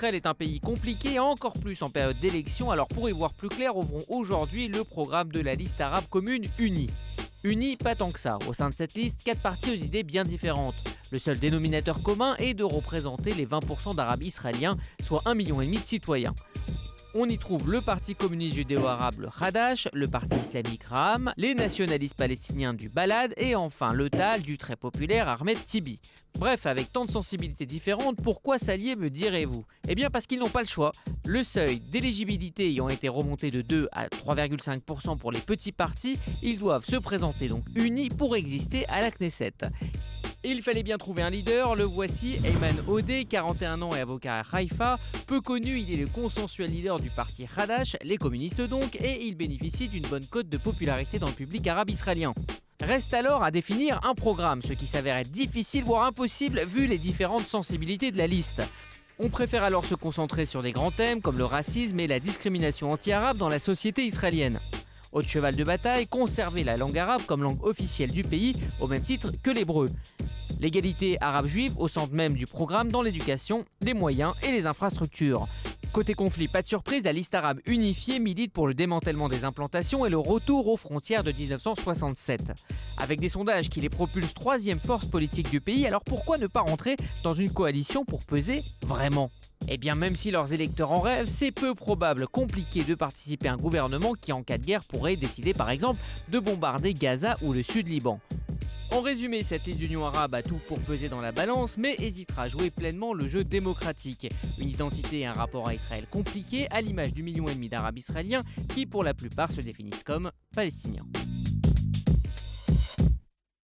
Israël est un pays compliqué, encore plus en période d'élection, alors pour y voir plus clair, ouvrons aujourd'hui le programme de la liste arabe commune unie. Unie, pas tant que ça. Au sein de cette liste, 4 partis aux idées bien différentes. Le seul dénominateur commun est de représenter les 20% d'Arabes israéliens, soit 1,5 million de citoyens. On y trouve le parti communiste judéo-arabe, le Hadash, le parti islamique Ra'am, les nationalistes palestiniens du Balad et enfin le Tal du très populaire Ahmed Tibi. Bref, avec tant de sensibilités différentes, pourquoi s'allier, me direz-vous ? Eh bien parce qu'ils n'ont pas le choix. Le seuil d'éligibilité ayant été remonté de 2 à 3,5% pour les petits partis, ils doivent se présenter donc unis pour exister à la Knesset. Il fallait bien trouver un leader, le voici, Ayman Odeh, 41 ans et avocat à Haïfa. Peu connu, il est le consensuel leader du parti Hadash, les communistes donc, et il bénéficie d'une bonne cote de popularité dans le public arabe israélien. Reste alors à définir un programme, ce qui s'avère être difficile voire impossible vu les différentes sensibilités de la liste. On préfère alors se concentrer sur des grands thèmes comme le racisme et la discrimination anti-arabe dans la société israélienne. Autre cheval de bataille, conserver la langue arabe comme langue officielle du pays, au même titre que l'hébreu. L'égalité arabe-juive au centre même du programme dans l'éducation, les moyens et les infrastructures. Côté conflit, pas de surprise, la liste arabe unifiée milite pour le démantèlement des implantations et le retour aux frontières de 1967. Avec des sondages qui les propulsent 3e force politique du pays, alors pourquoi ne pas rentrer dans une coalition pour peser vraiment ? Eh bien, même si leurs électeurs en rêvent, c'est peu probable, compliqué de participer à un gouvernement qui, en cas de guerre, pourrait décider par exemple de bombarder Gaza ou le Sud-Liban. En résumé, cette liste d'union arabe a tout pour peser dans la balance, mais hésitera à jouer pleinement le jeu démocratique. Une identité et un rapport à Israël compliqué, à l'image du 1,5 million d'Arabes israéliens qui, pour la plupart, se définissent comme palestiniens.